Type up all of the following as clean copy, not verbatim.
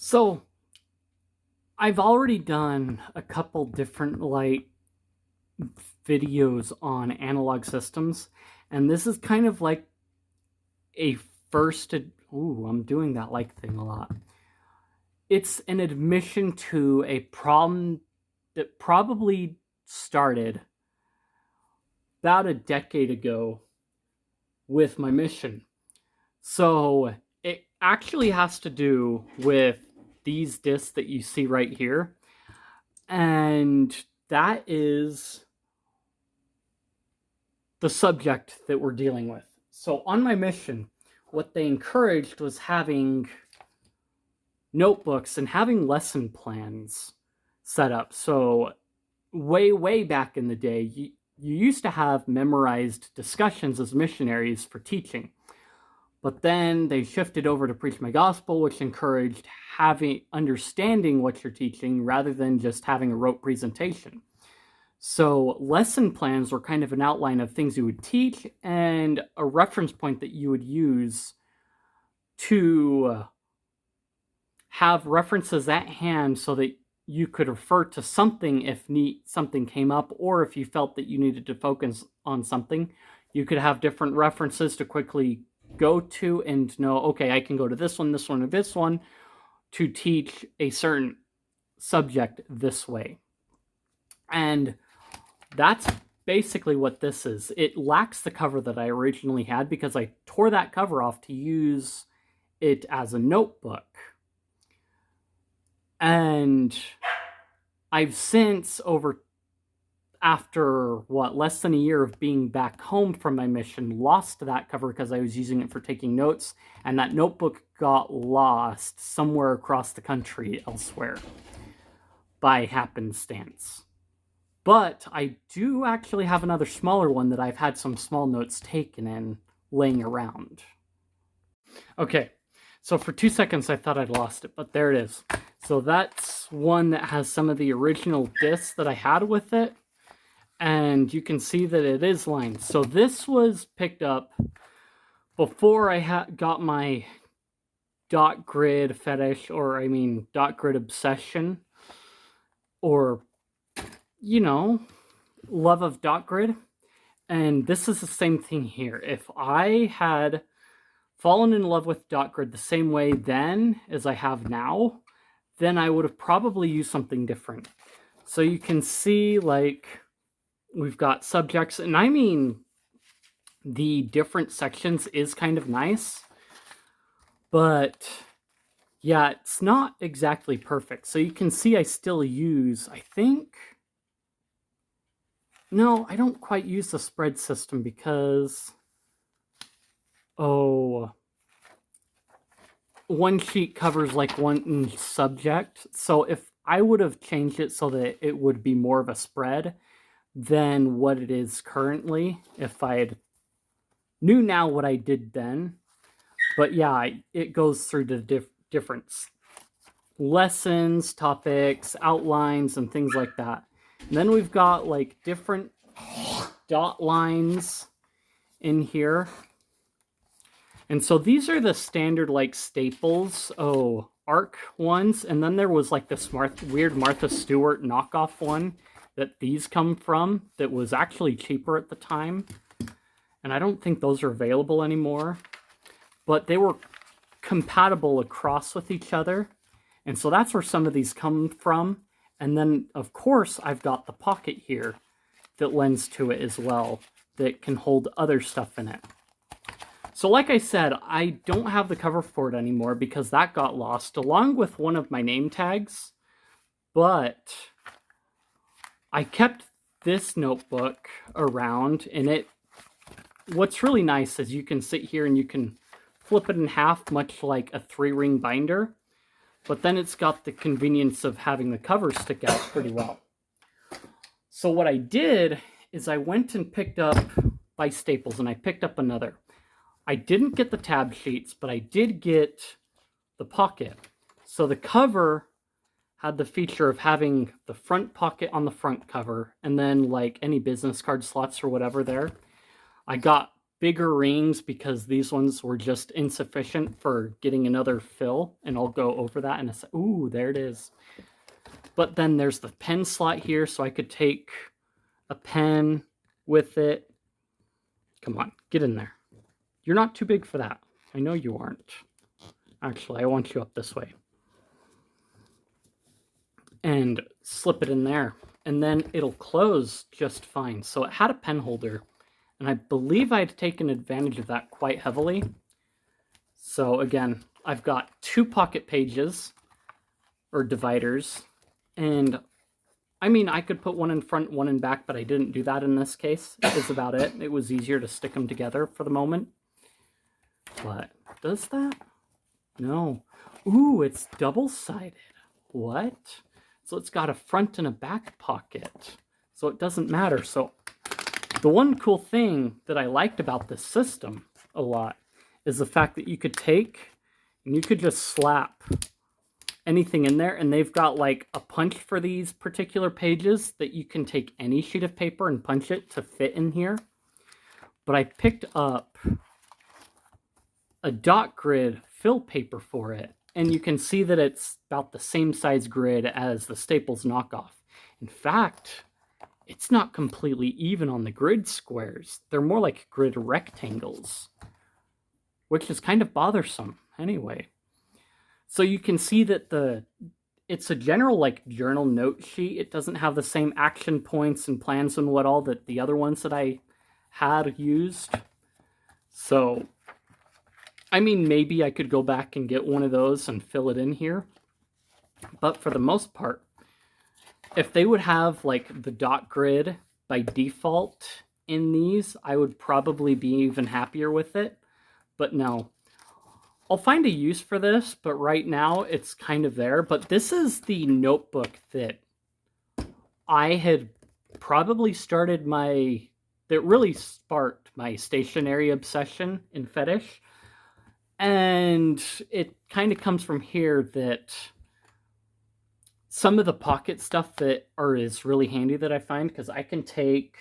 So I've already done a couple different videos on analog systems, and this is kind of like a first. Ooh, I'm doing that thing a lot. It's an admission to a problem that probably started about a decade ago with my mission. So it actually has to do with these discs that you see right here. And that is the subject that we're dealing with. So on my mission, what they encouraged was having notebooks and having lesson plans set up. So way back in the day, you used to have memorized discussions as missionaries for teaching. But then they shifted over to Preach My Gospel, which encouraged understanding what you're teaching rather than just having a rote presentation. So lesson plans were kind of an outline of things you would teach and a reference point that you would use to have references at hand so that you could refer to something if something came up, or if you felt that you needed to focus on something, you could have different references to quickly go to and know, okay, I can go to this one, this one, or this one to teach a certain subject this way. And that's basically what this is. It lacks the cover that I originally had because I tore that cover off to use it as a notebook. And I've since, after less than a year of being back home from my mission, lost that cover because I was using it for taking notes, and that notebook got lost somewhere across the country elsewhere by happenstance. But I do actually have another smaller one that I've had some small notes taken in laying around. Okay, so for 2 seconds I thought I'd lost it, but there it is. So that's one that has some of the original discs that I had with it, and you can see that it is lined. So this was picked up before I got my dot grid fetish, or dot grid obsession, or love of dot grid. And this is the same thing here. If I had fallen in love with dot grid the same way then as I have now, then I would have probably used something different. So you can see we've got subjects, and the different sections is kind of nice, but yeah, it's not exactly perfect. So you can see I still use, no, I don't quite use the spread system because, one sheet covers one subject. So if I would have changed it so that it would be more of a spread than what it is currently, if I had knew now what I did then. But yeah, it goes through the different lessons, topics, outlines, and things like that. And then we've got different dot lines in here. And so these are the standard staples, arc ones. And then there was this weird Martha Stewart knockoff one that these come from that was actually cheaper at the time. And I don't think those are available anymore. But they were compatible across with each other. And so that's where some of these come from. And then, of course, I've got the pocket here that lends to it as well, that can hold other stuff in it. So like I said, I don't have the cover for it anymore because that got lost, along with one of my name tags. But I kept this notebook around, and what's really nice is you can sit here and you can flip it in half, much like a 3-ring binder. But then it's got the convenience of having the cover stick out pretty well. So what I did is I went and picked up by Staples, and I picked up another. I didn't get the tab sheets, but I did get the pocket. So the cover had the feature of having the front pocket on the front cover, and then any business card slots or whatever there. I got bigger rings because these ones were just insufficient for getting another fill, and I'll go over that in a sec. Ooh, there it is. But then there's the pen slot here, so I could take a pen with it. Come on, get in there. You're not too big for that. I know you aren't. Actually, I want you up this way. And slip it in there. And then it'll close just fine. So it had a pen holder, and I believe I'd taken advantage of that quite heavily. So again, I've got 2 pocket pages, or dividers, and I mean, I could put one in front, one in back, but I didn't do that in this case. That was about it. It was easier to stick them together for the moment. But does that? No. Ooh, it's double-sided. What? So it's got a front and a back pocket. So it doesn't matter. So the one cool thing that I liked about this system a lot is the fact that you could take and you could just slap anything in there, and they've got like a punch for these particular pages that you can take any sheet of paper and punch it to fit in here. But I picked up a dot grid fill paper for it, and you can see that it's about the same size grid as the Staples knockoff. In fact, it's not completely even on the grid squares. They're more like grid rectangles, which is kind of bothersome anyway. So you can see that it's a general like journal note sheet. It doesn't have the same action points and plans and what all that the other ones that I had used. So, I mean, maybe I could go back and get one of those and fill it in here. But for the most part, if they would have like the dot grid by default in these, I would probably be even happier with it. But no. I'll find a use for this, but right now it's kind of there. But this is the notebook that I had probably that really sparked my stationery obsession in fetish. And it kind of comes from here that some of the pocket stuff that is really handy that I find, because I can take,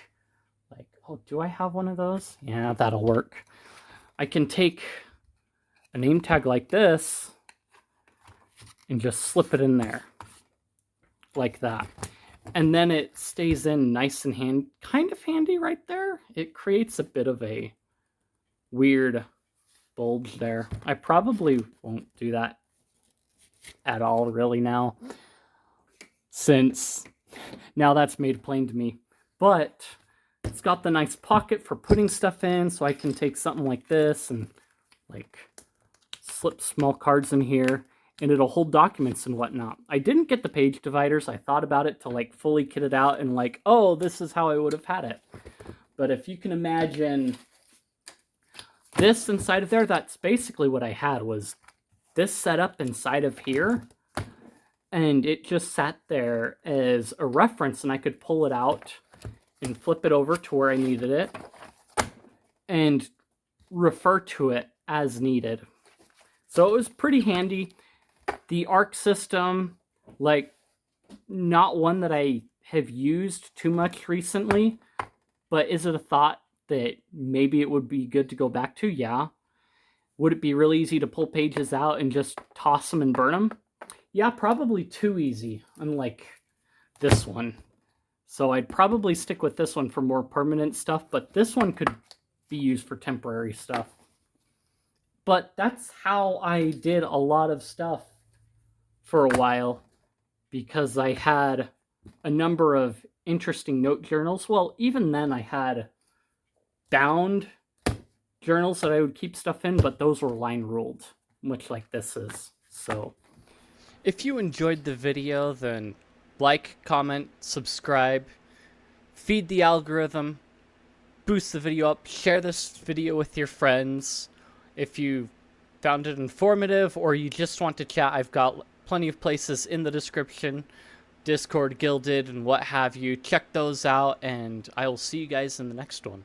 like, oh, do I have one of those? Yeah, that'll work. I can take a name tag like this and just slip it in there like that, and then it stays in nice and kind of handy right there. It creates a bit of a weird bulge there. I probably won't do that at all really now, since now that's made plain to me. But it's got the nice pocket for putting stuff in, so I can take something like this and like slip small cards in here, and it'll hold documents and whatnot. I didn't get the page dividers. I thought about it to like fully kit it out and like, oh, this is how I would have had it. But if you can imagine this inside of there, that's basically what I had, was this set up inside of here, and it just sat there as a reference, and I could pull it out and flip it over to where I needed it and refer to it as needed. So it was pretty handy. The ARC system, like, not one that I have used too much recently, but is it a thought that maybe it would be good to go back to? Yeah. Would it be really easy to pull pages out and just toss them and burn them? Yeah, probably too easy, unlike this one. So I'd probably stick with this one for more permanent stuff, but this one could be used for temporary stuff. But that's how I did a lot of stuff for a while, because I had a number of interesting note journals. Well, even then I had bound journals that I would keep stuff in, but those were line ruled, much like this is. So if you enjoyed the video, then like, comment, subscribe, feed the algorithm, boost the video up, share this video with your friends. If you found it informative or you just want to chat, I've got plenty of places in the description, Discord, Guilded, and what have you. Check those out, and I will see you guys in the next one.